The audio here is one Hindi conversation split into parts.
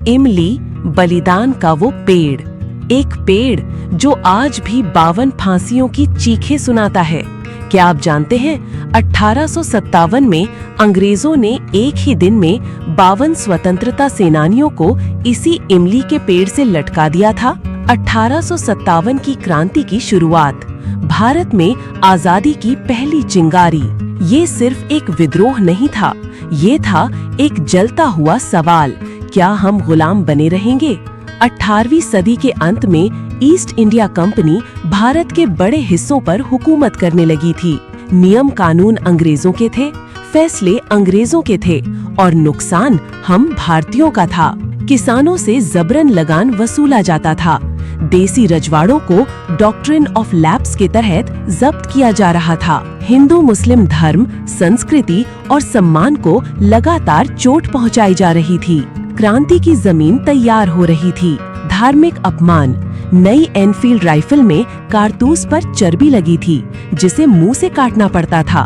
इमली, बलिदान का वो पेड़, एक पेड़ जो आज भी 52 फांसियों की चीखें सुनाता है। क्या आप जानते हैं 1857 में अंग्रेजों ने एक ही दिन में 52 स्वतंत्रता सेनानियों को इसी इमली के पेड़ से लटका दिया था। 1857 की क्रांति की शुरुआत, भारत में आजादी की पहली चिंगारी। ये सिर्फ एक विद्रोह नहीं था, ये था एक जलता हुआ सवाल, क्या हम गुलाम बने रहेंगे? 18वीं सदी के अंत में ईस्ट इंडिया कंपनी भारत के बड़े हिस्सों पर हुकूमत करने लगी थी। नियम कानून अंग्रेजों के थे, फैसले अंग्रेजों के थे और नुकसान हम भारतीयों का था। किसानों से जबरन लगान वसूला जाता था। देसी रजवाड़ों को डॉक्ट्रिन ऑफ लैप्स के तहत जब्त किया जा रहा था। हिंदू मुस्लिम धर्म, संस्कृति और सम्मान को लगातार चोट पहुंचाई जा रही थी। क्रांति की जमीन तैयार हो रही थी। धार्मिक अपमान, नई एनफील्ड राइफल में कारतूस पर चर्बी लगी थी जिसे मुंह से काटना पड़ता था।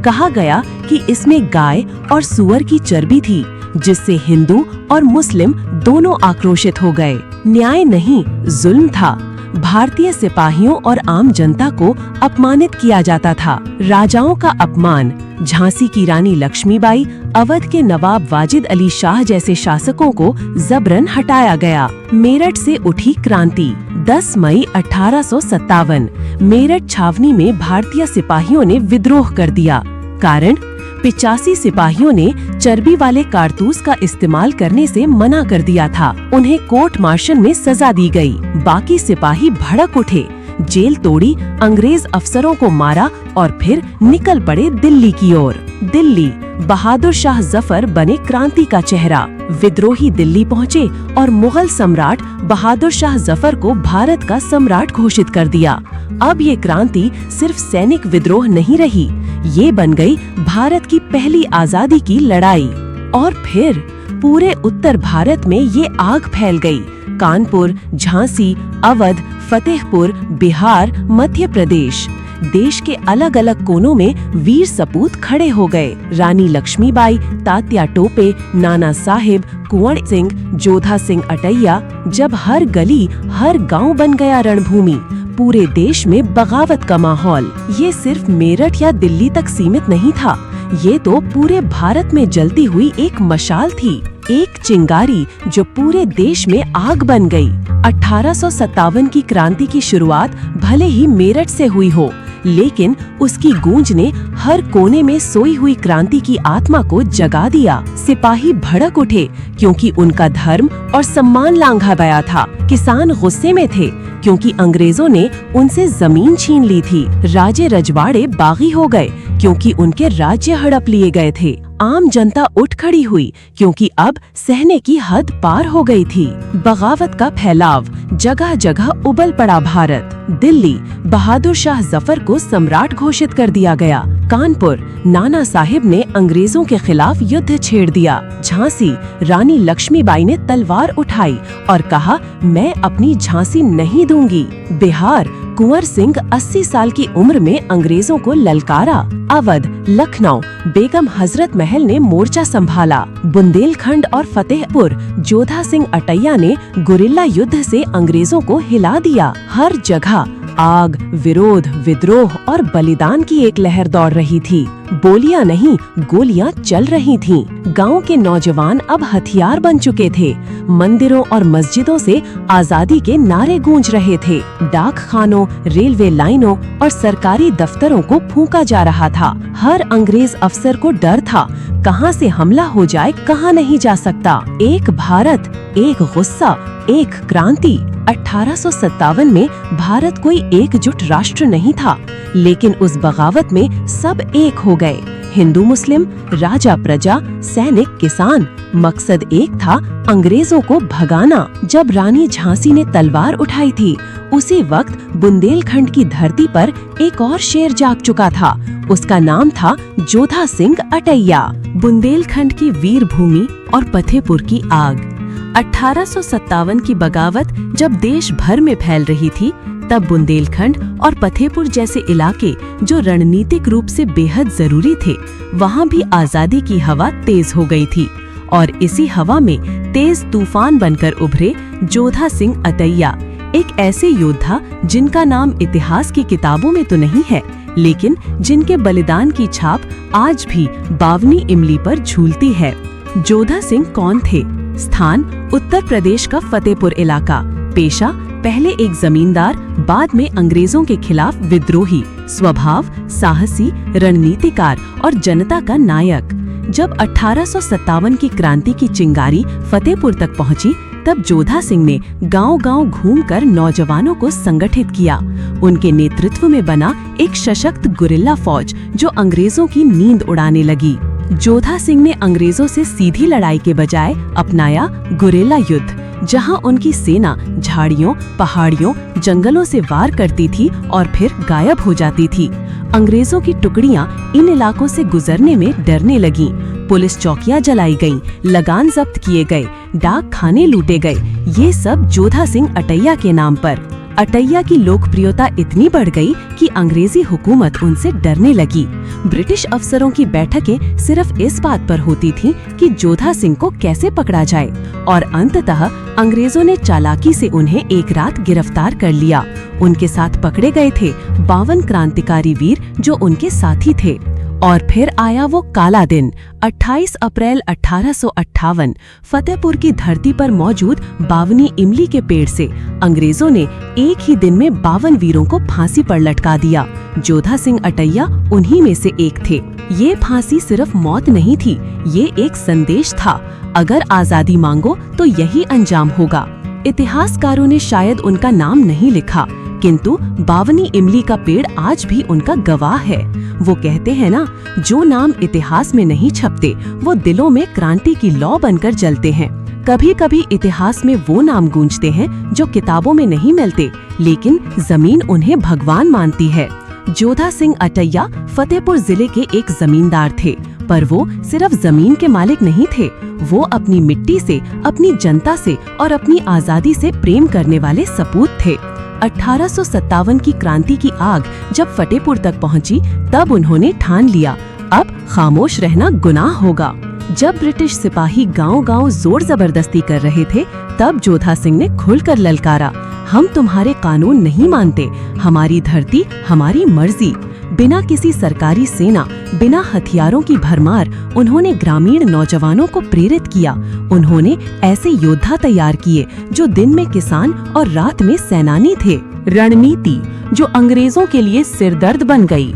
कहा गया कि इसमें गाय और सुअर की चर्बी थी, जिससे हिंदू और मुस्लिम दोनों आक्रोशित हो गए। न्याय नहीं, जुल्म था। भारतीय सिपाहियों और आम जनता को अपमानित किया जाता था। राजाओं का अपमान, झांसी की रानी लक्ष्मीबाई, अवध के नवाब वाजिद अली शाह जैसे शासकों को जबरन हटाया गया। मेरठ से उठी क्रांति। 10 मई 1857 मेरठ छावनी में भारतीय सिपाहियों ने विद्रोह कर दिया। कारण 85 सिपाहियों ने चर्बी वाले कारतूस का इस्तेमाल करने से मना कर दिया था। उन्हें कोर्ट मार्शल में सजा दी गई। बाकी सिपाही भड़क उठे, जेल तोड़ी, अंग्रेज अफसरों को मारा और फिर निकल पड़े दिल्ली की ओर। दिल्ली, बहादुर शाह जफर बने क्रांति का चेहरा। विद्रोही दिल्ली पहुँचे और मुगल सम्राट बहादुर शाह जफर को भारत का सम्राट घोषित कर दिया। अब ये क्रांति सिर्फ सैनिक विद्रोह नहीं रही, ये बन गई भारत की पहली आजादी की लड़ाई। और फिर पूरे उत्तर भारत में ये आग फैल गई। कानपुर, झांसी, अवध, फतेहपुर, बिहार, मध्य प्रदेश, देश के अलग अलग कोनों में वीर सपूत खड़े हो गए। रानी लक्ष्मीबाई, तात्या टोपे, नाना साहिब, कुंवर सिंह, जोधा सिंह अटैया। जब हर गली, हर गांव बन गया रणभूमि, पूरे देश में बगावत का माहौल। ये सिर्फ मेरठ या दिल्ली तक सीमित नहीं था, ये तो पूरे भारत में जलती हुई एक मशाल थी, एक चिंगारी जो पूरे देश में आग बन गई। 1857 की क्रांति की शुरुआत भले ही मेरठ से हुई हो, लेकिन उसकी गूंज ने हर कोने में सोई हुई क्रांति की आत्मा को जगा दिया। सिपाही भड़क उठे क्योंकि उनका धर्म और सम्मान लांघा गया था। किसान गुस्से में थे क्योंकि अंग्रेजों ने उनसे जमीन छीन ली थी। राजे रजवाड़े बागी हो गए क्योंकि उनके राज्य हड़प लिए गए थे। आम जनता उठ खड़ी हुई क्योंकि अब सहने की हद पार हो गई थी। बगावत का फैलाव, जगह जगह उबल पड़ा भारत। दिल्ली, बहादुर शाह जफर को सम्राट घोषित कर दिया गया। कानपुर, नाना साहिब ने अंग्रेजों के खिलाफ युद्ध छेड़ दिया। झांसी, रानी लक्ष्मीबाई ने तलवार उठाई और कहा, मैं अपनी झांसी नहीं दूंगी। बिहार, कुंवर सिंह 80 साल की उम्र में अंग्रेजों को ललकारा। अवध, लखनऊ, बेगम हजरत महल ने मोर्चा संभाला। बुंदेलखंड और फतेहपुर, जोधा सिंह अटैया ने गुरिल्ला युद्ध से अंग्रेजों को हिला दिया। हर जगह आग, विरोध, विद्रोह और बलिदान की एक लहर दौड़ रही थी। बोलियां नहीं, गोलियां चल रही थीं। गांव के नौजवान अब हथियार बन चुके थे। मंदिरों और मस्जिदों से आजादी के नारे गूंज रहे थे। डाक खानों, रेलवे लाइनों और सरकारी दफ्तरों को फूंका जा रहा था। हर अंग्रेज अफसर को डर था, कहां से हमला हो जाए, कहां नहीं जा सकता। एक भारत, एक गुस्सा, एक क्रांति। 1857 में भारत कोई एकजुट राष्ट्र नहीं था, लेकिन उस बगावत में सब एक हो गए। हिंदू मुस्लिम, राजा प्रजा, सैनिक किसान। मकसद एक था, अंग्रेजों को भगाना। जब रानी झांसी ने तलवार उठाई थी, उसी वक्त बुंदेलखंड की धरती पर एक और शेर जाग चुका था। उसका नाम था जोधा सिंह अटैया। बुंदेलखंड की वीर भूमि और फतेहपुर की आग। 1857 की बगावत जब देश भर में फैल रही थी, तब बुंदेलखंड और फतेहपुर जैसे इलाके जो रणनीतिक रूप से बेहद जरूरी थे, वहां भी आजादी की हवा तेज हो गई थी और इसी हवा में तेज तूफान बनकर उभरे जोधा सिंह अटैया, एक ऐसे योद्धा जिनका नाम इतिहास की किताबों में तो नहीं है, लेकिन जिनके बलिदान की छाप आज भी बावनी इमली पर झूलती है। जोधा सिंह कौन थे? स्थान उत्तर प्रदेश का फतेहपुर इलाका। पेशा पहले एक जमींदार, बाद में अंग्रेजों के खिलाफ विद्रोही। स्वभाव साहसी, रणनीतिकार और जनता का नायक। जब 1857 की क्रांति की चिंगारी फतेहपुर तक पहुंची, तब जोधा सिंह ने गांव-गांव घूमकर नौजवानों को संगठित किया। उनके नेतृत्व में बना एक सशक्त गुरिल्ला फौज जो अंग्रेजों की नींद उड़ाने लगी। जोधा सिंह ने अंग्रेजों से सीधी लड़ाई के बजाय अपनाया गुरिल्ला युद्ध, जहां उनकी सेना झाड़ियों, पहाड़ियों, जंगलों से वार करती थी और फिर गायब हो जाती थी। अंग्रेजों की टुकड़ियां इन इलाकों से गुजरने में डरने लगीं। पुलिस चौकियां जलाई गईं, लगान जब्त किए गए, डाक खाने लूटे गए। ये सब जोधा सिंह अटैया के नाम पर। अटैया की लोकप्रियता इतनी बढ़ गई कि अंग्रेजी हुकूमत उनसे डरने लगी। ब्रिटिश अफसरों की बैठकें सिर्फ इस बात पर होती थीं कि जोधा सिंह को कैसे पकड़ा जाए, और अंततः अंग्रेजों ने चालाकी से उन्हें एक रात गिरफ्तार कर लिया। उनके साथ पकड़े गए थे 52 क्रांतिकारी वीर जो उनके साथी थे। और फिर आया वो काला दिन। 28 अप्रैल 1858 फतेहपुर की धरती पर मौजूद बावनी इमली के पेड़ से अंग्रेजों ने एक ही दिन में 52 वीरों को फांसी पर लटका दिया। जोधा सिंह अटैया उन्हीं में से एक थे। ये फांसी सिर्फ मौत नहीं थी, ये एक संदेश था। अगर आजादी मांगो तो यही अंजाम होगा। इतिहासकारों ने शायद उनका नाम नहीं लिखा, किंतु बावनी इमली का पेड़ आज भी उनका गवाह है। वो कहते हैं ना, जो नाम इतिहास में नहीं छपते वो दिलों में क्रांति की लौ बनकर जलते हैं। कभी कभी इतिहास में वो नाम गूंजते हैं जो किताबों में नहीं मिलते, लेकिन जमीन उन्हें भगवान मानती है। जोधा सिंह अटैया फतेहपुर जिले के एक जमींदार थे, पर वो सिर्फ जमीन के मालिक नहीं थे। वो अपनी मिट्टी से, अपनी जनता से और अपनी आजादी से प्रेम करने वाले सपूत थे। 1857 की क्रांति की आग जब फतेहपुर तक पहुंची, तब उन्होंने ठान लिया, अब खामोश रहना गुनाह होगा। जब ब्रिटिश सिपाही गांव-गांव जोर जबरदस्ती कर रहे थे, तब जोधा सिंह ने खुलकर ललकारा, हम तुम्हारे कानून नहीं मानते, हमारी धरती, हमारी मर्जी। बिना किसी सरकारी सेना, बिना हथियारों की भरमार उन्होंने ग्रामीण नौजवानों को प्रेरित किया। उन्होंने ऐसे योद्धा तैयार किए जो दिन में किसान और रात में सेनानी थे। रणनीति जो अंग्रेजों के लिए सिरदर्द बन गई।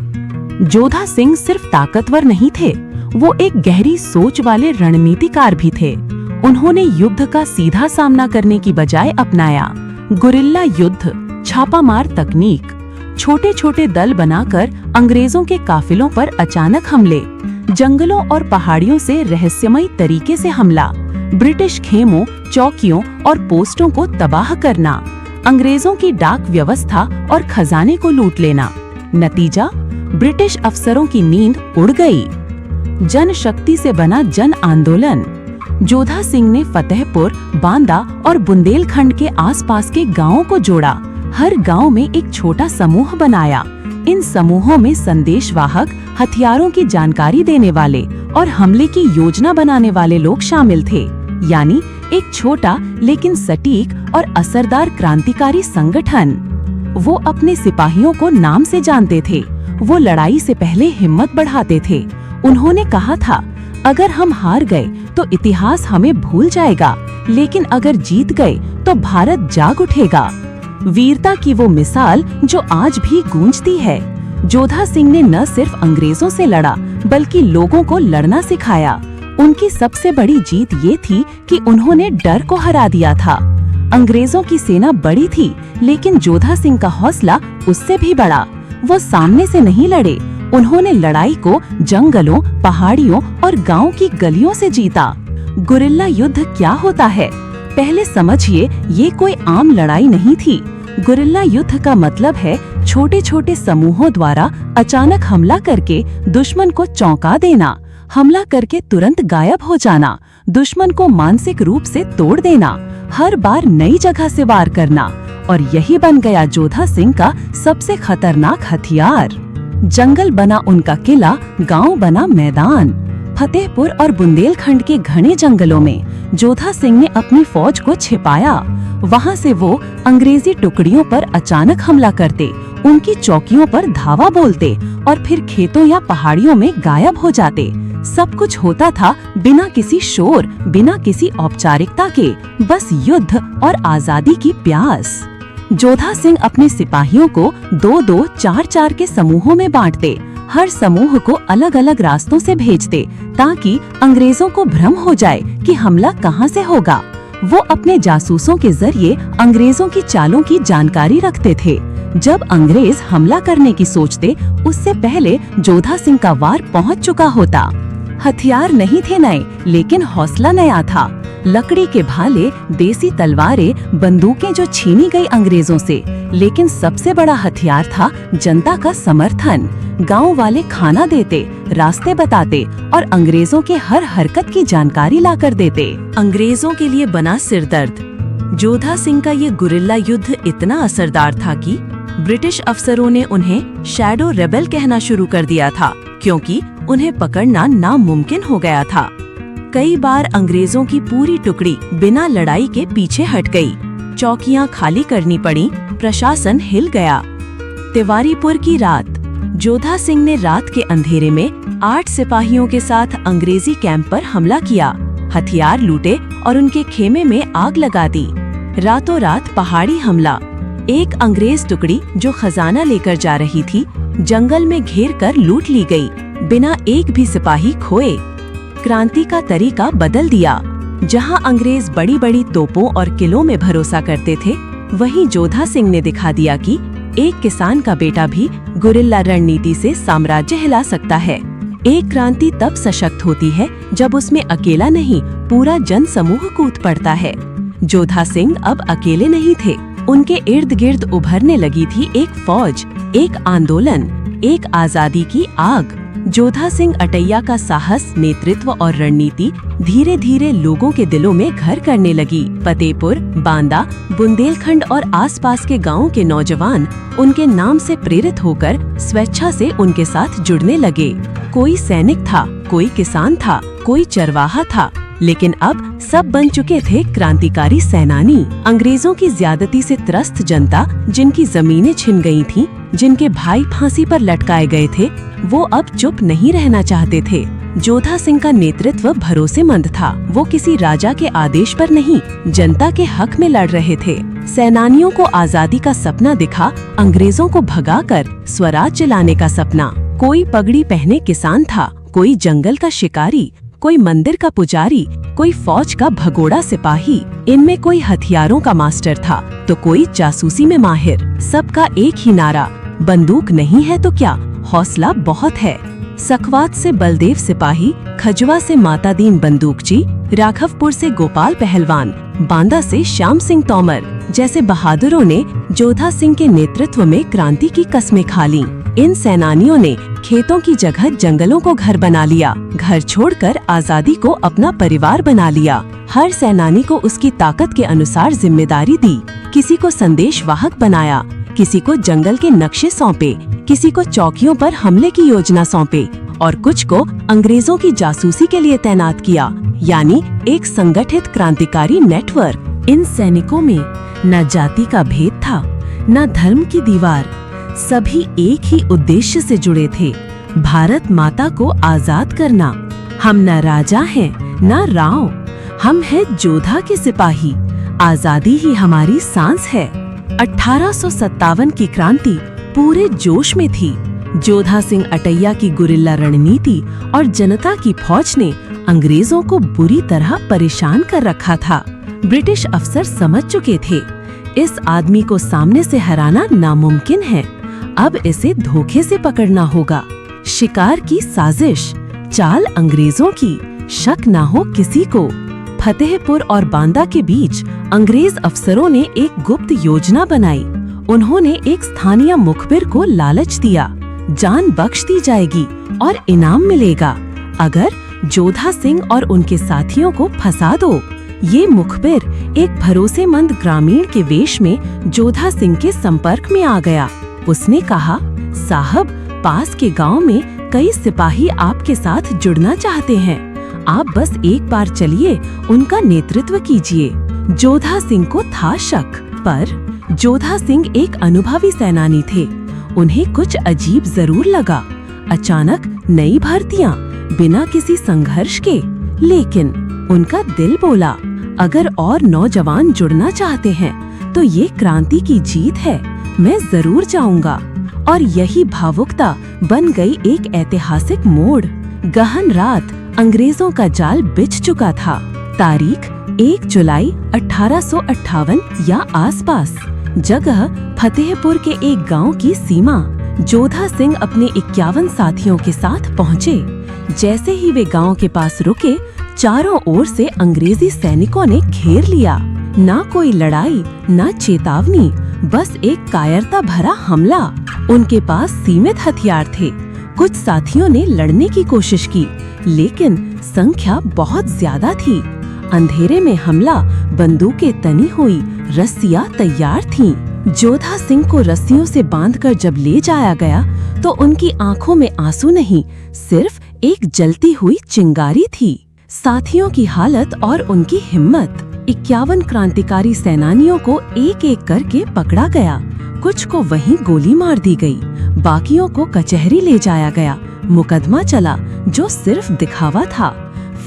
जोधा सिंह सिर्फ ताकतवर नहीं थे, वो एक गहरी सोच वाले रणनीतिकार भी थे। उन्होंने युद्ध का सीधा सामना करने की बजाय अपनाया गुरिल्ला युद्ध, छापामार तकनीक, छोटे छोटे दल बनाकर अंग्रेजों के काफिलों पर अचानक हमले, जंगलों और पहाड़ियों से रहस्यमयी तरीके से हमला, ब्रिटिश खेमों, चौकियों और पोस्टों को तबाह करना, अंग्रेजों की डाक व्यवस्था और खजाने को लूट लेना। नतीजा, ब्रिटिश अफसरों की नींद उड़ गई। जनशक्ति से बना जन आंदोलन। जोधा सिंह ने फतेहपुर, बांदा और बुंदेलखंड के आसपास के गांवों को जोड़ा। हर गांव में एक छोटा समूह बनाया। इन समूहों में संदेशवाहक, हथियारों की जानकारी देने वाले और हमले की योजना बनाने वाले लोग शामिल थे। यानी एक छोटा लेकिन सटीक और असरदार क्रांतिकारी संगठन। वो अपने सिपाहियों को नाम से जानते थे। वो लड़ाई से पहले हिम्मत बढ़ाते थे। उन्होंने कहा था, अगर हम हार गए तो इतिहास हमें भूल जाएगा, लेकिन अगर जीत गए तो भारत जाग उठेगा। वीरता की वो मिसाल जो आज भी गूंजती है। जोधा सिंह ने न सिर्फ अंग्रेजों से लड़ा, बल्कि लोगों को लड़ना सिखाया। उनकी सबसे बड़ी जीत ये थी कि उन्होंने डर को हरा दिया था। अंग्रेजों की सेना बड़ी थी, लेकिन जोधा सिंह का हौसला उससे भी बड़ा। वो सामने से नहीं लड़े, उन्होंने लड़ाई को जंगलों, पहाड़ियों और गांव की गलियों से जीता। गुरिल्ला युद्ध क्या होता है? पहले समझिए, ये कोई आम लड़ाई नहीं थी। गुरिल्ला युद्ध का मतलब है छोटे छोटे समूहों द्वारा अचानक हमला करके दुश्मन को चौंका देना, हमला करके तुरंत गायब हो जाना, दुश्मन को मानसिक रूप से तोड़ देना, हर बार नई जगह से वार करना। और यही बन गया जोधा सिंह का सबसे खतरनाक हथियार। जंगल बना उनका किला, गांव बना मैदान। फतेहपुर और बुंदेलखंड के घने जंगलों में जोधा सिंह ने अपनी फौज को छिपाया। वहां से वो अंग्रेजी टुकड़ियों पर अचानक हमला करते, उनकी चौकियों पर धावा बोलते और फिर खेतों या पहाड़ियों में गायब हो जाते। सब कुछ होता था बिना किसी शोर, बिना किसी औपचारिकता के, बस युद्ध और आजादी की प्यास। जोधा सिंह अपने सिपाहियों को 2-2, 4-4 के समूहों में बांटते, हर समूह को अलग अलग रास्तों से भेजते ताकि अंग्रेजों को भ्रम हो जाए कि हमला कहां से होगा। वो अपने जासूसों के जरिए अंग्रेजों की चालों की जानकारी रखते थे। जब अंग्रेज हमला करने की सोचते, उससे पहले जोधा सिंह का वार पहुंच चुका होता। हथियार नहीं थे नए, लेकिन हौसला नया था। लकड़ी के भाले, देसी तलवारें, बंदूकें जो छीनी गई अंग्रेजों से, लेकिन सबसे बड़ा हथियार था जनता का समर्थन। गांव वाले खाना देते, रास्ते बताते और अंग्रेजों के हर हरकत की जानकारी लाकर देते। अंग्रेजों के लिए बना सिरदर्द। जोधा सिंह का ये गुरिल्ला युद्ध इतना असरदार था कि ब्रिटिश अफसरों ने उन्हें शैडो रेबेल कहना शुरू कर दिया था, क्योंकि उन्हें पकड़ना नामुमकिन हो गया था। कई बार अंग्रेजों की पूरी टुकड़ी बिना लड़ाई के पीछे हट गई, चौकियां खाली करनी पड़ी, प्रशासन हिल गया। तिवारीपुर की रात। जोधा सिंह ने रात के अंधेरे में 8 सिपाहियों के साथ अंग्रेजी कैंप पर हमला किया, हथियार लूटे और उनके खेमे में आग लगा दी। रातों रात पहाड़ी हमला। एक अंग्रेज टुकड़ी जो खजाना लेकर जा रही थी, जंगल में घेर कर लूट ली गई, बिना एक भी सिपाही खोए। क्रांति का तरीका बदल दिया। जहां अंग्रेज बड़ी बड़ी तोपों और किलों में भरोसा करते थे, वहीं जोधा सिंह ने दिखा दिया कि एक किसान का बेटा भी गुरिल्ला रणनीति से साम्राज्य हिला सकता है। एक क्रांति तब सशक्त होती है जब उसमें अकेला नहीं, पूरा जन समूह कूद पड़ता है। जोधा सिंह अब अकेले नहीं थे, उनके इर्द गिर्द उभरने लगी थी एक फौज, एक आंदोलन, एक आजादी की आग। जोधा सिंह अटैया का साहस, नेतृत्व और रणनीति धीरे धीरे लोगों के दिलों में घर करने लगी। फतेहपुर, बांदा, बुंदेलखंड और आसपास के गांवों के नौजवान उनके नाम से प्रेरित होकर स्वेच्छा से उनके साथ जुड़ने लगे। कोई सैनिक था, कोई किसान था, कोई चरवाहा था, लेकिन अब सब बन चुके थे क्रांतिकारी सेनानी। अंग्रेजों की ज्यादती से त्रस्त जनता, जिनकी जमीनें छिन गई थीं, जिनके भाई फांसी पर लटकाए गए थे, वो अब चुप नहीं रहना चाहते थे। जोधा सिंह का नेतृत्व भरोसेमंद था। वो किसी राजा के आदेश पर नहीं, जनता के हक में लड़ रहे थे। सेनानियों को आजादी का सपना दिखा, अंग्रेजों को भगाकर स्वराज्य लाने का सपना। कोई पगड़ी पहने किसान था, कोई जंगल का शिकारी, कोई मंदिर का पुजारी, कोई फौज का भगोड़ा सिपाही। इनमें कोई हथियारों का मास्टर था तो कोई जासूसी में माहिर। सबका एक ही नारा, बंदूक नहीं है तो क्या, हौसला बहुत है। सकवात से बलदेव सिपाही, खजुआ से मातादीन बंदूकची, राघवपुर से गोपाल पहलवान, बांदा से श्याम सिंह तोमर जैसे बहादुरों ने जोधा सिंह के नेतृत्व में क्रांति की कस्में खा लीं। इन सेनानियों ने खेतों की जगह जंगलों को घर बना लिया, घर छोड़कर आजादी को अपना परिवार बना लिया। हर सेनानी को उसकी ताकत के अनुसार जिम्मेदारी दी। किसी को संदेश वाहक बनाया, किसी को जंगल के नक्शे सौंपे, किसी को चौकियों पर हमले की योजना सौंपे और कुछ को अंग्रेजों की जासूसी के लिए तैनात किया, यानी एक संगठित क्रांतिकारी नेटवर्क। इन सैनिकों में न जाति का भेद था, न धर्म की दीवार। सभी एक ही उद्देश्य से जुड़े थे, भारत माता को आजाद करना। हम न राजा हैं, न राव, हम हैं जोधा के सिपाही। आजादी ही हमारी सांस है। 1857 की क्रांति पूरे जोश में थी। जोधा सिंह अटैया की गुरिल्ला रणनीति और जनता की फौज ने अंग्रेजों को बुरी तरह परेशान कर रखा था। ब्रिटिश अफसर समझ चुके थे, इस आदमी को सामने से हराना नामुमकिन है, अब इसे धोखे से पकड़ना होगा। शिकार की साजिश, चाल अंग्रेजों की, शक ना हो किसी को। फतेहपुर और बांदा के बीच अंग्रेज अफसरों ने एक गुप्त योजना बनाई। उन्होंने एक स्थानीय मुखबिर को लालच दिया, जान बख्श दी जाएगी और इनाम मिलेगा अगर जोधा सिंह और उनके साथियों को फंसा दो। ये मुखबिर एक भरोसेमंद ग्रामीण के वेश में जोधा सिंह के संपर्क में आ गया। उसने कहा, साहब, पास के गांव में कई सिपाही आपके साथ जुड़ना चाहते हैं। आप बस एक बार चलिए, उनका नेतृत्व कीजिए। जोधा सिंह को था शक, पर जोधा सिंह एक अनुभवी सेनानी थे। उन्हें कुछ अजीब जरूर लगा। अचानक नई भर्तियां, बिना किसी संघर्ष के। लेकिन उनका दिल बोला, अगर और नौजवान जुड़ना चाहते हैं तो ये क्रांति की जीत है, मैं जरूर जाऊंगा। और यही भावुकता बन गई एक ऐतिहासिक मोड़। गहन रात, अंग्रेजों का जाल बिछ चुका था। तारीख 1 जुलाई 1858 या आसपास। जगह फतेहपुर के एक गांव की सीमा। जोधा सिंह अपने 51 साथियों के साथ पहुँचे। जैसे ही वे गांव के पास रुके, चारों ओर से अंग्रेजी सैनिकों ने घेर लिया। ना कोई लड़ाई, ना चेतावनी, बस एक कायरता भरा हमला। उनके पास सीमित हथियार थे। कुछ साथियों ने लड़ने की कोशिश की, लेकिन संख्या बहुत ज्यादा थी। अंधेरे में हमला, बंदूकें तनी हुई, रस्सियां तैयार थीं। जोधा सिंह को रस्सियों से बांधकर जब ले जाया गया तो उनकी आंखों में आंसू नहीं, सिर्फ एक जलती हुई चिंगारी थी। साथियों की हालत और उनकी हिम्मत। 51 क्रांतिकारी सेनानियों को एक एक करके पकड़ा गया। कुछ को वहीं गोली मार दी गई, बाकियों को कचहरी ले जाया गया। मुकदमा चला जो सिर्फ दिखावा था।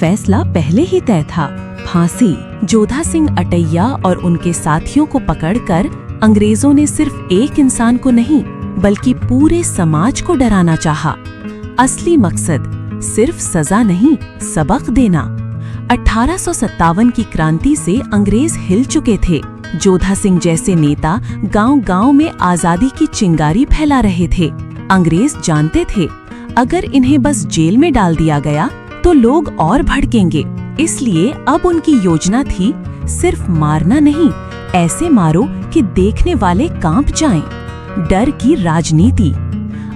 फैसला पहले ही तय था, फांसी। जोधा सिंह अटैया और उनके साथियों को पकड़कर अंग्रेजों ने सिर्फ एक इंसान को नहीं, बल्कि पूरे समाज को डराना चाहा। असली मकसद सिर्फ सजा नहीं, सबक देना। 1857 की क्रांति से अंग्रेज हिल चुके थे। जोधा सिंह जैसे नेता गांव-गांव में आजादी की चिंगारी फैला रहे थे। अंग्रेज जानते थे, अगर इन्हें बस जेल में डाल दिया गया तो लोग और भड़केंगे। इसलिए अब उनकी योजना थी, सिर्फ मारना नहीं, ऐसे मारो कि देखने वाले कांप जाएं। डर की राजनीति।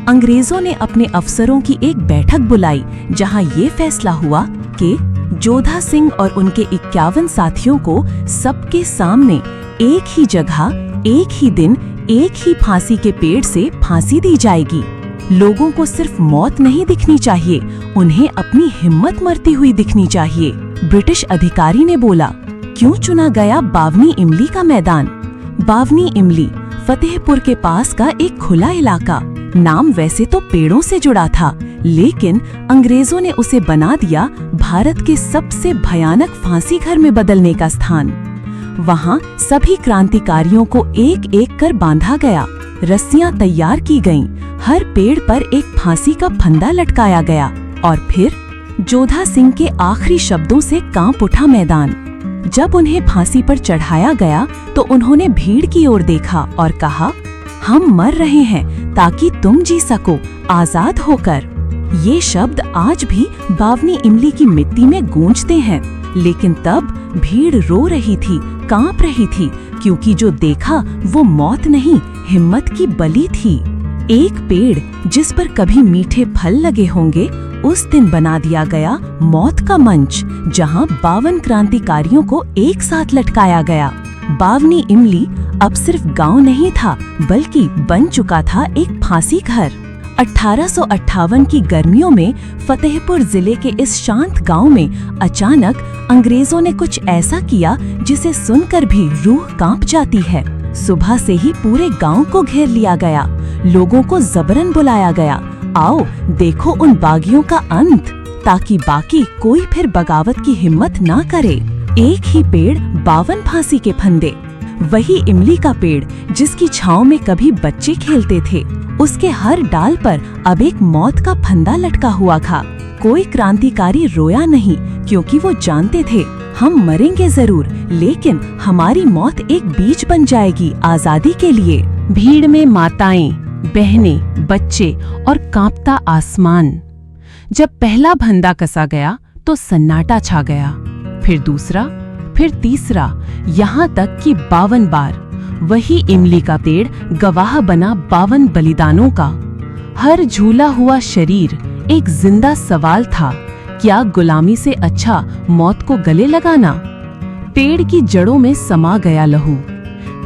अंग्रेजों ने अपने अफसरों की एक बैठक बुलाई, जहां ये फैसला हुआ कि जोधा सिंह और उनके 51 साथियों को सबके सामने एक ही जगह, एक ही दिन, एक ही फांसी के पेड़ से फांसी दी जाएगी। लोगों को सिर्फ मौत नहीं दिखनी चाहिए, उन्हें अपनी हिम्मत मरती हुई दिखनी चाहिए। ब्रिटिश अधिकारी ने बोला, क्यों चुना गया बावनी इमली का मैदान? बावनी इमली फतेहपुर के पास का एक खुला इलाका। नाम वैसे तो पेड़ों से जुड़ा था, लेकिन अंग्रेजों ने उसे बना दिया भारत के सबसे भयानक फांसी घर में बदलने का स्थान। वहाँ सभी क्रांतिकारियों को एक एक कर बांधा गया। रस्सियां तैयार की गईं, हर पेड़ पर एक फांसी का फंदा लटकाया गया। और फिर जोधा सिंह के आखिरी शब्दों से कांप उठा मैदान। जब उन्हें फांसी पर चढ़ाया गया तो उन्होंने भीड़ की ओर देखा और कहा, हम मर रहे हैं ताकि तुम जी सको आजाद होकर। ये शब्द आज भी बावनी इमली की मिट्टी में गूंजते हैं। लेकिन तब भीड़ रो रही थी, कांप रही थी, क्योंकि जो देखा वो मौत नहीं, हिम्मत की बलि थी। एक पेड़ जिस पर कभी मीठे फल लगे होंगे, उस दिन बना दिया गया मौत का मंच, जहां 52 क्रांतिकारियों को एक साथ लटकाया गया। बावनी इमली अब सिर्फ गांव नहीं था, बल्कि बन चुका था एक फांसी घर। 1858 की गर्मियों में फतेहपुर जिले के इस शांत गांव में अचानक अंग्रेजों ने कुछ ऐसा किया जिसे सुनकर भी रूह कांप जाती है। सुबह से ही पूरे गांव को घेर लिया गया। लोगों को जबरन बुलाया गया, आओ देखो उन बागियों का अंत, ताकि बाकी कोई फिर बगावत की हिम्मत ना करे। एक ही पेड़, 52 फांसी के फंदे। वही इमली का पेड़ जिसकी छांव में कभी बच्चे खेलते थे, उसके हर डाल पर अब एक मौत का फंदा लटका हुआ था। कोई क्रांतिकारी रोया नहीं, क्योंकि वो जानते थे हम मरेंगे जरूर, लेकिन हमारी मौत एक बीज बन जाएगी आजादी के लिए। भीड़ में माताएं, बहनें, बच्चे और कांपता आसमान। जब पहला फंदा कसा गया तो सन्नाटा छा गया, फिर दूसरा, फिर तीसरा, यहाँ तक कि 52 बार। वही इमली का पेड़ गवाह बना 52 बलिदानों का। हर झूला हुआ शरीर एक जिंदा सवाल था, क्या गुलामी से अच्छा मौत को गले लगाना? पेड़ की जड़ों में समा गया लहू।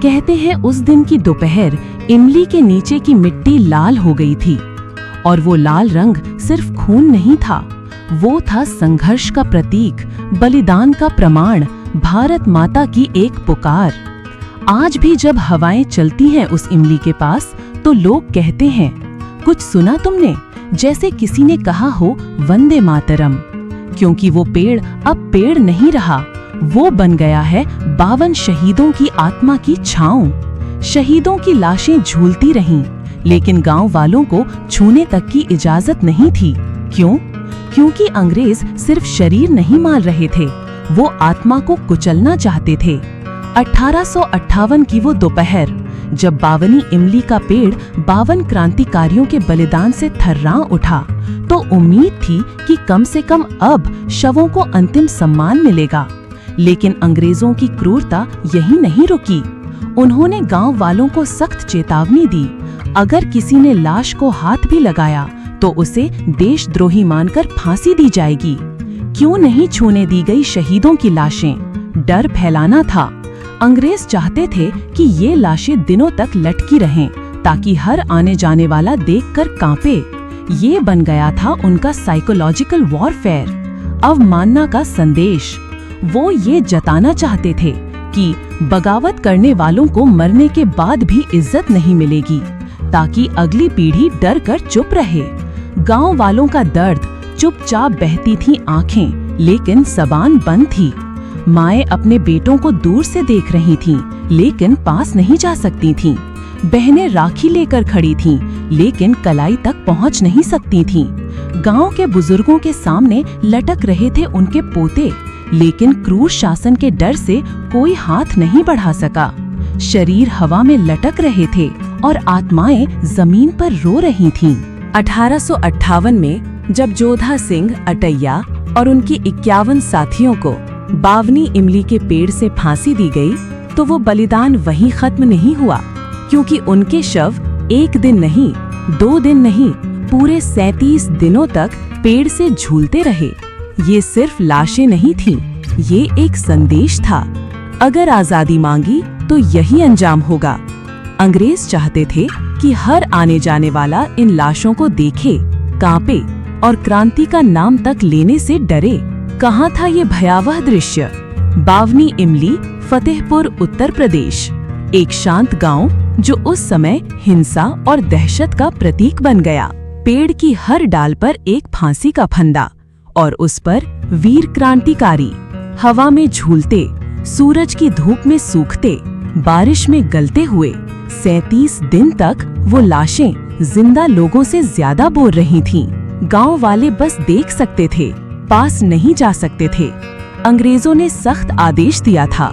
कहते हैं उस दिन की दोपहर इमली के नीचे की मिट्टी लाल हो गई थी और वो लाल रंग सिर्फ खून नहीं था, वो था संघर्ष का प्रतीक, बलिदान का प्रमाण, भारत माता की एक पुकार। आज भी जब हवाएं चलती हैं उस इमली के पास तो लोग कहते हैं, कुछ सुना तुमने? जैसे किसी ने कहा हो वंदे मातरम। क्योंकि वो पेड़ अब पेड़ नहीं रहा, वो बन गया है 52 शहीदों की आत्मा की छांव। शहीदों की लाशें झूलती रहीं, लेकिन गांव वालों को छूने तक की इजाजत नहीं थी। क्यों? क्योंकि अंग्रेज सिर्फ शरीर नहीं मार रहे थे, वो आत्मा को कुचलना चाहते थे। 1858 की वो दोपहर, जब बावनी इमली का पेड़ 52 क्रांतिकारियों के बलिदान से थर्रा उठा, तो उम्मीद थी कि कम से कम अब शवों को अंतिम सम्मान मिलेगा। लेकिन अंग्रेजों की क्रूरता यहीं नहीं रुकी। उन्होंने गांव वालों को सख्त चेतावनी दी, अगर किसी ने लाश को हाथ भी लगाया तो उसे देशद्रोही मानकर फांसी दी जाएगी। क्यों नहीं छूने दी गई शहीदों की लाशें? डर फैलाना था। अंग्रेज चाहते थे कि ये लाशें दिनों तक लटकी रहें, ताकि हर आने जाने वाला देखकर कांपे। ये बन गया था उनका साइकोलॉजिकल वॉरफेयर, अवमानना का संदेश। वो ये जताना चाहते थे कि बगावत करने वालों को मरने के बाद भी इज्जत नहीं मिलेगी, ताकि अगली पीढ़ी डर कर चुप रहे। गांव वालों का दर्द, चुपचाप बहती थी आंखें, लेकिन ज़बान बंद थी। माएं अपने बेटों को दूर से देख रही थीं, लेकिन पास नहीं जा सकती थीं। बहनें राखी लेकर खड़ी थीं, लेकिन कलाई तक पहुंच नहीं सकती थीं। गांव के बुजुर्गों के सामने लटक रहे थे उनके पोते, लेकिन क्रूर शासन के डर से कोई हाथ नहीं बढ़ा सका। शरीर हवा में लटक रहे थे और आत्माएं जमीन पर रो रही थीं। 1858 में जब जोधा सिंह अटैया और उनकी 51 साथियों को बावनी इमली के पेड़ से फांसी दी गई, तो वो बलिदान वहीं खत्म नहीं हुआ, क्योंकि उनके शव 1 दिन नहीं, 2 दिन नहीं, पूरे 37 दिनों तक पेड़ से झूलते रहे। ये सिर्फ लाशें नहीं थीं, ये एक संदेश था। अगर आजादी मांगी तो यही अंजाम होगा। अंग्रेज चाहते थे कि हर आने जाने वाला इन लाशों को देखे, कांपे और क्रांति का नाम तक लेने से डरे। कहाँ था ये भयावह दृश्य? बावनी इमली, फतेहपुर, उत्तर प्रदेश। एक शांत गांव जो उस समय हिंसा और दहशत का प्रतीक बन गया। पेड़ की हर डाल पर एक फांसी का फंदा और उस पर वीर क्रांतिकारी। हवा में झूलते, सूरज की धूप में सूखते, बारिश में गलते हुए 37 दिन तक वो लाशें जिंदा लोगों से ज्यादा बोल रही थीं। गांव वाले बस देख सकते थे, पास नहीं जा सकते थे। अंग्रेजों ने सख्त आदेश दिया था,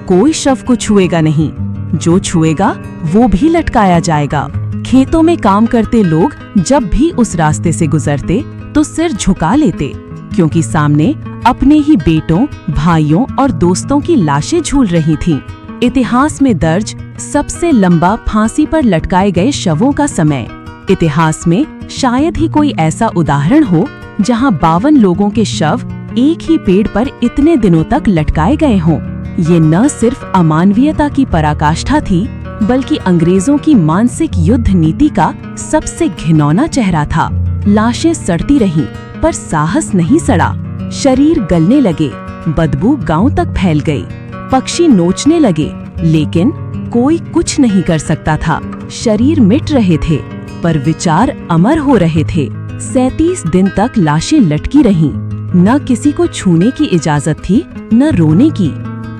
कोई शव को छुएगा नहीं, जो छुएगा वो भी लटकाया जाएगा। खेतों में काम करते लोग जब भी उस रास्ते से गुजरते तो सिर झुका लेते, क्योंकि सामने अपने ही बेटों, भाइयों और दोस्तों की लाशें झूल रही थीं। इतिहास में दर्ज सबसे लंबा फांसी पर लटकाए गए शवों का समय। इतिहास में शायद ही कोई ऐसा उदाहरण हो जहां 52 लोगों के शव एक ही पेड़ पर इतने दिनों तक लटकाए गए हों। ये न सिर्फ अमानवीयता की पराकाष्ठा थी, बल्कि अंग्रेजों की मानसिक युद्ध नीति का सबसे घिनौना चेहरा था। लाशें सड़ती रहीं, पर साहस नहीं सड़ा। शरीर गलने लगे, बदबू गांव तक फैल गई। पक्षी नोचने लगे, लेकिन कोई कुछ नहीं कर सकता था। शरीर मिट रहे थे, पर विचार अमर हो रहे थे। 37 दिन तक लाशें लटकी रहीं। न किसी को छूने की इजाजत थी, न रोने की।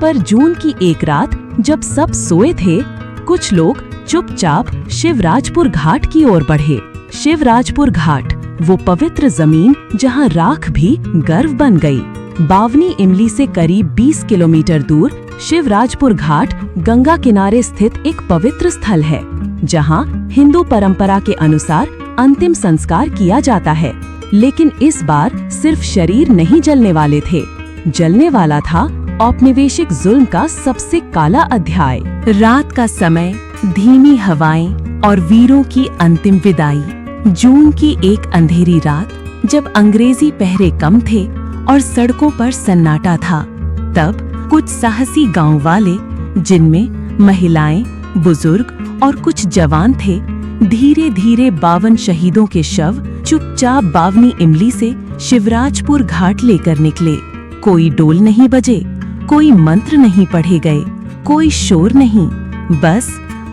पर जून की एक रात जब सब सोए थे, कुछ लोग चुपचाप शिवराजपुर घाट की ओर बढ़े। शिवराजपुर घाट, वो पवित्र जमीन जहां राख भी गर्व बन गई। बावनी इमली से करीब 20 किलोमीटर दूर शिवराजपुर घाट गंगा किनारे स्थित एक पवित्र स्थल है, जहां हिंदू परंपरा के अनुसार अंतिम संस्कार किया जाता है। लेकिन इस बार सिर्फ शरीर नहीं जलने वाले थे, जलने वाला था औपनिवेशिक जुल्म का सबसे काला अध्याय। रात का समय, धीमी हवाएं और वीरों की अंतिम विदाई। जून की एक अंधेरी रात, जब अंग्रेजी पहरे कम थे और सड़कों पर सन्नाटा था, तब कुछ साहसी गांव वाले, जिनमें महिलाएं, बुजुर्ग और कुछ जवान थे, धीरे धीरे 52 शहीदों के शव चुपचाप बावनी इमली से शिवराजपुर घाट लेकर निकले। कोई डोल नहीं बजे, कोई मंत्र नहीं पढ़े गए, कोई शोर नहीं, बस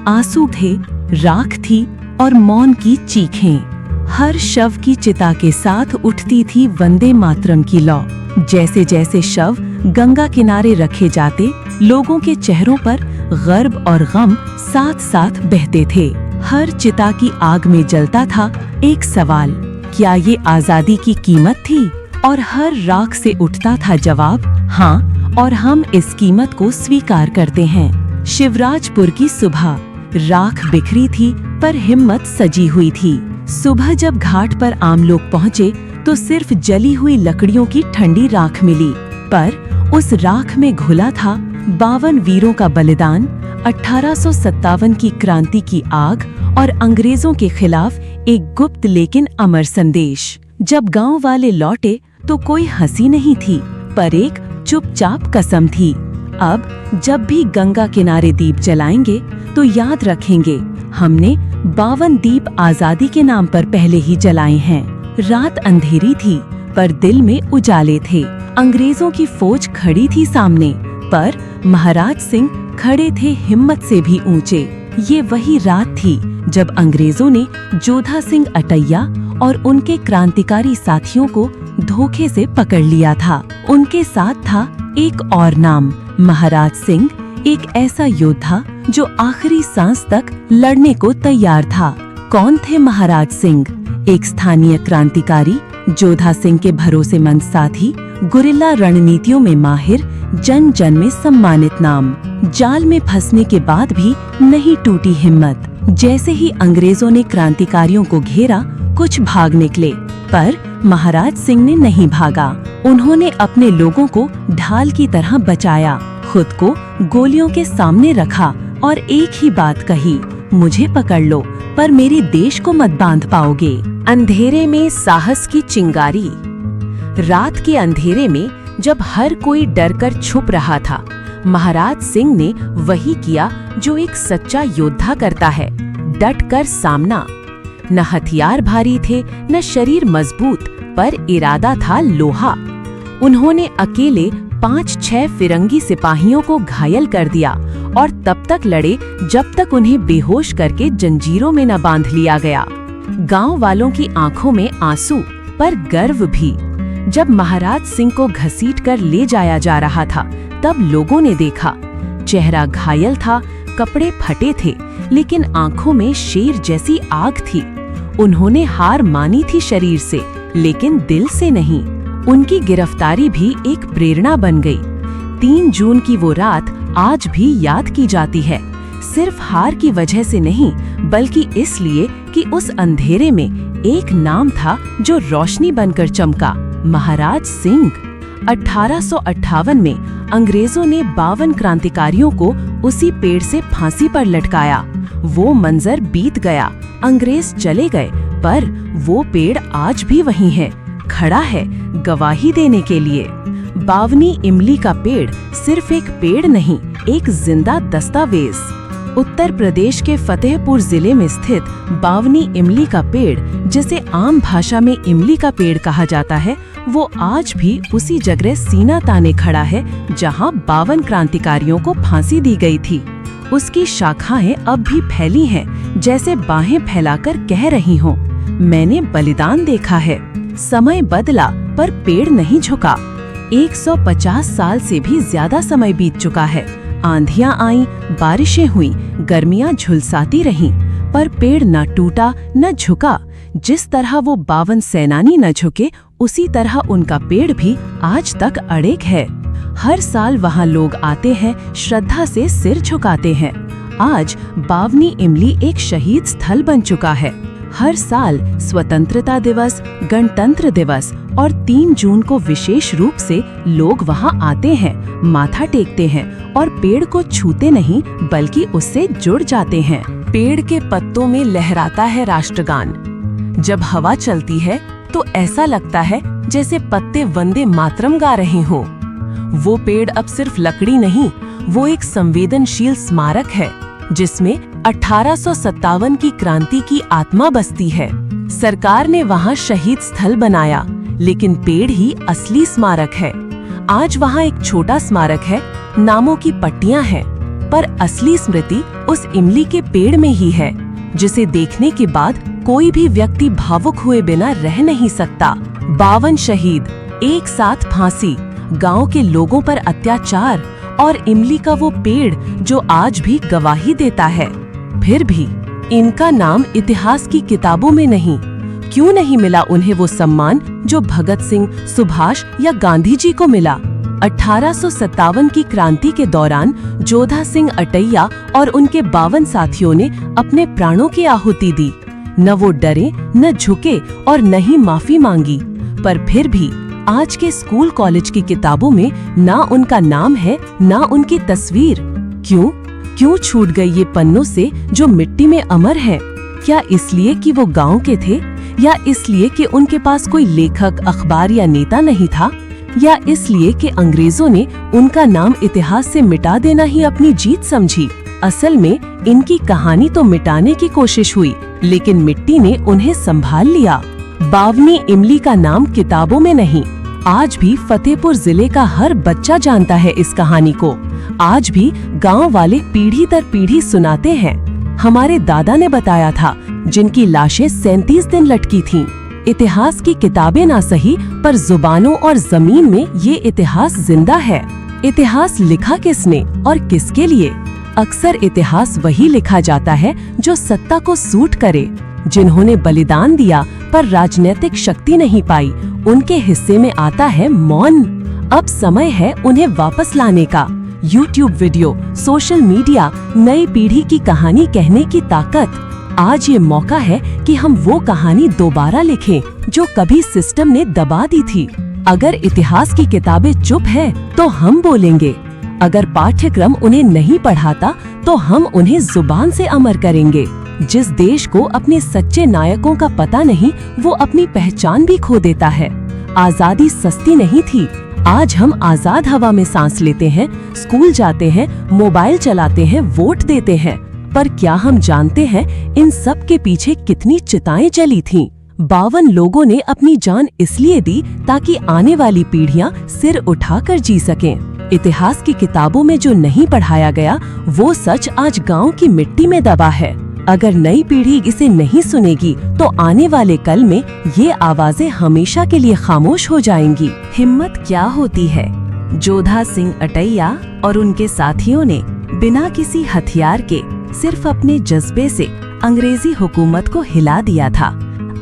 आंसू थे, राख थी और मौन की चीखें। हर शव की चिता के साथ उठती थी वंदे मातरम की लौ। जैसे जैसे शव गंगा किनारे रखे जाते, लोगों के चेहरों पर गर्व और गम साथ साथ बहते थे। हर चिता की आग में जलता था एक सवाल, क्या ये आजादी की कीमत थी? और हर राख से उठता था जवाब, हाँ, और हम इस कीमत को स्वीकार करते हैं। शिवराजपुर की सुबह, राख बिखरी थी पर हिम्मत सजी हुई थी। सुबह जब घाट पर आम लोग पहुँचे तो सिर्फ जली हुई लकड़ियों की ठंडी राख मिली, पर उस राख में घुला था 52 वीरों का बलिदान, 1857 की क्रांति की आग और अंग्रेजों के खिलाफ एक गुप्त लेकिन अमर संदेश। जब गांव वाले लौटे तो कोई हंसी नहीं थी, पर एक चुपचाप कसम थी। अब जब भी गंगा किनारे दीप जलाएंगे तो याद रखेंगे, हमने 52 दीप आजादी के नाम पर पहले ही जलाए हैं। रात अंधेरी थी पर दिल में उजाले थे। अंग्रेजों की फौज खड़ी थी सामने, पर महाराज सिंह खड़े थे हिम्मत से भी ऊंचे। ये वही रात थी जब अंग्रेजों ने जोधा सिंह अटैया और उनके क्रांतिकारी साथियों को धोखे से पकड़ लिया था। उनके साथ था एक और नाम, महाराज सिंह, एक ऐसा योद्धा जो आखिरी सांस तक लड़ने को तैयार था। कौन थे महाराज सिंह? एक स्थानीय क्रांतिकारी, जोधा सिंह के भरोसेमंद साथी, गुरिल्ला रणनीतियों में माहिर, जन जन में सम्मानित नाम। जाल में फंसने के बाद भी नहीं टूटी हिम्मत। जैसे ही अंग्रेजों ने क्रांतिकारियों को घेरा, कुछ भाग निकले, पर महाराज सिंह ने नहीं भागा। उन्होंने अपने लोगों को ढाल की तरह बचाया, खुद को गोलियों के सामने रखा और एक ही बात कही, मुझे पकड़ लो पर मेरे देश को मत बांध पाओगे। अंधेरे में साहस की चिंगारी। रात के अंधेरे में जब हर कोई डरकर छुप रहा था, महाराज सिंह ने वही किया जो एक सच्चा योद्धा करता है, डट कर सामना। न हथियार भारी थे, न शरीर मजबूत, पर इरादा था लोहा। उन्होंने अकेले 5-6 फिरंगी सिपाहियों को घायल कर दिया और तब तक लड़े जब तक उन्हें बेहोश करके जंजीरों में न बांध लिया गया। गांव वालों की आंखों में आंसू पर गर्व भी। जब महाराज सिंह को घसीटकर ले जाया जा रहा था, तब लोगों ने देखा, चेहरा घायल था, कपड़े फटे थे, लेकिन आंखों में शेर जैसी आग थी। उन्होंने हार मानी थी शरीर से, लेकिन दिल से नहीं। उनकी गिरफ्तारी भी एक प्रेरणा बन गई। 3 जून की वो रात आज भी याद की जाती है, सिर्फ हार की वजह से नहीं, बल्कि इसलिए कि उस अंधेरे में एक नाम था जो रोशनी बनकर चमका, महाराज सिंह। 1858 में अंग्रेजों ने 52 क्रांतिकारियों को उसी पेड़ से फांसी पर लटकाया। वो मंजर बीत गया, अंग्रेज चले गए, पर वो पेड़ आज भी वहीं है, खड़ा है गवाही देने के लिए। बावनी इमली का पेड़ सिर्फ एक पेड़ नहीं, एक जिंदा दस्तावेज। उत्तर प्रदेश के फतेहपुर जिले में स्थित बावनी इमली का पेड़, जिसे आम भाषा में इमली का पेड़ कहा जाता है, वो आज भी उसी जगह सीना ताने खड़ा है जहां 52 क्रांतिकारियों को फांसी दी गई थी। उसकी शाखाएं अब भी फैली हैं, जैसे बाहें फैलाकर कह रही हों, मैंने बलिदान देखा है। समय बदला पर पेड़ नहीं झुका। 150 साल से भी ज्यादा समय बीत चुका है। आंधियां आईं, बारिशें हुई, गर्मियां झुलसाती रहीं, पर पेड़ न टूटा न झुका। जिस तरह वो 52 सेनानी न झुके, उसी तरह उनका पेड़ भी आज तक अड़िग है। हर साल वहाँ लोग आते हैं, श्रद्धा से सिर झुकाते हैं। आज बावनी इमली एक शहीद स्थल बन चुका है। हर साल स्वतंत्रता दिवस, गणतंत्र दिवस और 3 जून को विशेष रूप से लोग वहां आते हैं, माथा टेकते हैं और पेड़ को छूते नहीं बल्कि उससे जुड़ जाते हैं। पेड़ के पत्तों में लहराता है राष्ट्रगान। जब हवा चलती है तो ऐसा लगता है जैसे पत्ते वंदे मातरम गा रहे हों। वो पेड़ अब सिर्फ लकड़ी नहीं, वो एक संवेदनशील स्मारक है। जिसमें 1857 की क्रांति की आत्मा बसती है। सरकार ने वहां शहीद स्थल बनाया, लेकिन पेड़ ही असली स्मारक है। आज वहां एक छोटा स्मारक है, नामों की पट्टियां हैं, पर असली स्मृति उस इमली के पेड़ में ही है, जिसे देखने के बाद कोई भी व्यक्ति भावुक हुए बिना रह नहीं सकता। 52 शहीद, एक साथ फांसी, गांव के लोगों पर अत्याचार और इमली का वो पेड़ जो आज भी गवाही देता है। फिर भी इनका नाम इतिहास की किताबों में नहीं। क्यों नहीं मिला उन्हें वो सम्मान जो भगत सिंह, सुभाष या गांधी जी को मिला? 1857 की क्रांति के दौरान जोधा सिंह अटैया और उनके 52 साथियों ने अपने प्राणों की आहुति दी। न वो डरे, न झुके और न ही माफी मांगी। पर फिर भी आज के स्कूल कॉलेज की किताबों में ना उनका नाम है, ना उनकी तस्वीर। क्यों छूट गई ये पन्नों से जो मिट्टी में अमर है? क्या इसलिए कि वो गांव के थे, या इसलिए कि उनके पास कोई लेखक, अखबार या नेता नहीं था, या इसलिए कि अंग्रेजों ने उनका नाम इतिहास से मिटा देना ही अपनी जीत समझी? असल में इनकी कहानी तो मिटाने की कोशिश हुई, लेकिन मिट्टी ने उन्हें संभाल लिया। बावनी इमली का नाम किताबों में नहीं, आज भी फतेहपुर जिले का हर बच्चा जानता है इस कहानी को। आज भी गांव वाले पीढ़ी दर पीढ़ी सुनाते हैं। हमारे दादा ने बताया था, जिनकी लाशें 37 दिन लटकी थीं। इतिहास की किताबें ना सही, पर जुबानों और जमीन में ये इतिहास जिंदा है। इतिहास लिखा किसने और किसके लिए? अक्सर इतिहास वही लिखा जाता है जो सत्ता को सूट करे। जिन्होंने बलिदान दिया पर राजनीतिक शक्ति नहीं पाई, उनके हिस्से में आता है मौन। अब समय है उन्हें वापस लाने का। YouTube वीडियो, सोशल मीडिया, नई पीढ़ी की कहानी कहने की ताकत। आज ये मौका है कि हम वो कहानी दोबारा लिखें जो कभी सिस्टम ने दबा दी थी। अगर इतिहास की किताबें चुप है तो हम बोलेंगे। अगर पाठ्यक्रम उन्हें नहीं पढ़ाता तो हम उन्हें जुबान से अमर करेंगे। जिस देश को अपने सच्चे नायकों का पता नहीं, वो अपनी पहचान भी खो देता है। आजादी सस्ती नहीं थी। आज हम आजाद हवा में सांस लेते हैं, स्कूल जाते हैं, मोबाइल चलाते हैं, वोट देते हैं। पर क्या हम जानते हैं इन सब के पीछे कितनी चिताएं जली थीं? 52 लोगों ने अपनी जान इसलिए दी ताकि आने वाली पीढ़ियां सिर उठाकर जी सकें। इतिहास की किताबों में जो नहीं पढ़ाया गया, वो सच आज गांव की मिट्टी में दबा है। अगर नई पीढ़ी इसे नहीं सुनेगी तो आने वाले कल में ये आवाजें हमेशा के लिए खामोश हो जाएंगी। हिम्मत क्या होती है? जोधा सिंह अटैया और उनके साथियों ने बिना किसी हथियार के सिर्फ अपने जज्बे से अंग्रेजी हुकूमत को हिला दिया था।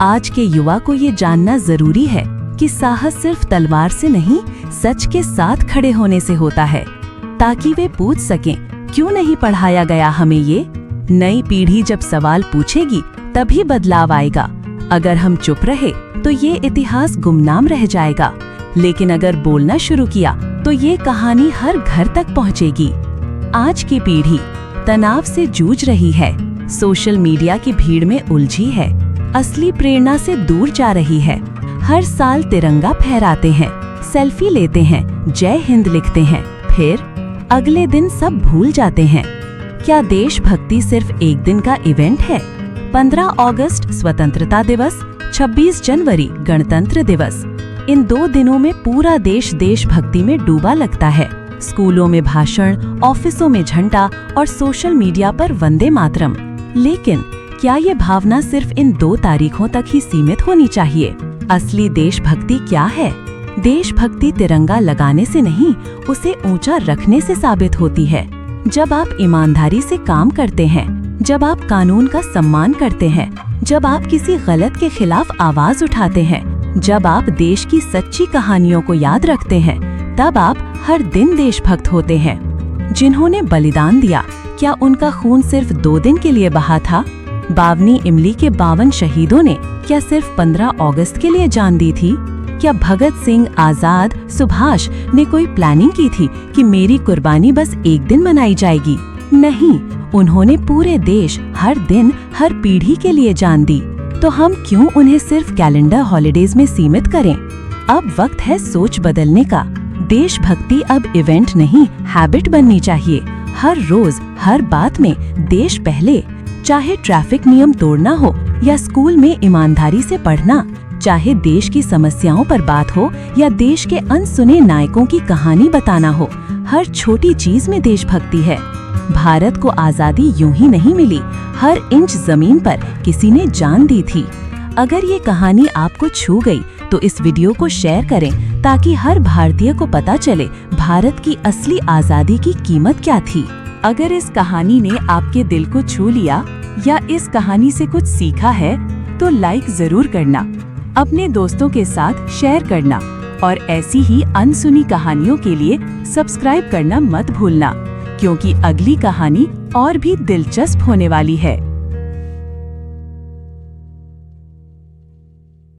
आज के युवा को ये जानना जरूरी है कि साहस सिर्फ तलवार से नहीं, सच के साथ खड़े होने से होता है, ताकि वे पूछ सकें, क्यों नहीं पढ़ाया गया हमें ये? नई पीढ़ी जब सवाल पूछेगी तभी बदलाव आएगा। अगर हम चुप रहे तो ये इतिहास गुमनाम रह जाएगा, लेकिन अगर बोलना शुरू किया तो ये कहानी हर घर तक पहुंचेगी। आज की पीढ़ी तनाव से जूझ रही है, सोशल मीडिया की भीड़ में उलझी है, असली प्रेरणा से दूर जा रही है। हर साल तिरंगा फहराते हैं, सेल्फी लेते हैं, जय हिंद लिखते हैं, फिर अगले दिन सब भूल जाते हैं। क्या देशभक्ति सिर्फ एक दिन का इवेंट है? 15 अगस्त स्वतंत्रता दिवस, 26 जनवरी गणतंत्र दिवस, इन 2 दिनों में पूरा देश देशभक्ति में डूबा लगता है। स्कूलों में भाषण, ऑफिसों में झंडा और सोशल मीडिया पर वंदे मातरम। लेकिन क्या ये भावना सिर्फ इन 2 तारीखों तक ही सीमित होनी चाहिए? असली देशभक्ति क्या है? देशभक्ति तिरंगा लगाने से नहीं, उसे ऊंचा रखने से साबित होती है। जब आप ईमानदारी से काम करते हैं, जब आप कानून का सम्मान करते हैं, जब आप किसी गलत के खिलाफ आवाज उठाते हैं, जब आप देश की सच्ची कहानियों को याद रखते हैं, तब आप हर दिन देशभक्त होते हैं। जिन्होंने बलिदान दिया, क्या उनका खून सिर्फ 2 दिन के लिए बहा था? बावनी इमली के 52 शहीदों ने क्या सिर्फ 15 अगस्त के लिए जान दी थी? क्या भगत सिंह, आजाद, सुभाष ने कोई प्लानिंग की थी कि मेरी कुर्बानी बस एक दिन मनाई जाएगी? नहीं, उन्होंने पूरे देश, हर दिन, हर पीढ़ी के लिए जान दी। तो हम क्यों उन्हें सिर्फ कैलेंडर हॉलिडेज में सीमित करें? अब वक्त है सोच बदलने का। देशभक्ति अब इवेंट नहीं, हैबिट बननी चाहिए। हर रोज हर बात में देश पहले। चाहे ट्रैफिक नियम तोड़ना हो या स्कूल में ईमानदारी से पढ़ना, चाहे देश की समस्याओं पर बात हो या देश के अनसुने नायकों की कहानी बताना हो, हर छोटी चीज में देशभक्ति है। भारत को आजादी यूं ही नहीं मिली, हर इंच जमीन पर किसी ने जान दी थी। अगर ये कहानी आपको छू गई तो इस वीडियो को शेयर करें ताकि हर भारतीय को पता चले भारत की असली आजादी की कीमत क्या थी। अगर इस कहानी ने आपके दिल को छू लिया या इस कहानी से कुछ सीखा है तो लाइक जरूर करना, अपने दोस्तों के साथ शेयर करना और ऐसी ही अनसुनी कहानियों के लिए सब्सक्राइब करना मत भूलना, क्योंकि अगली कहानी और भी दिलचस्प होने वाली है।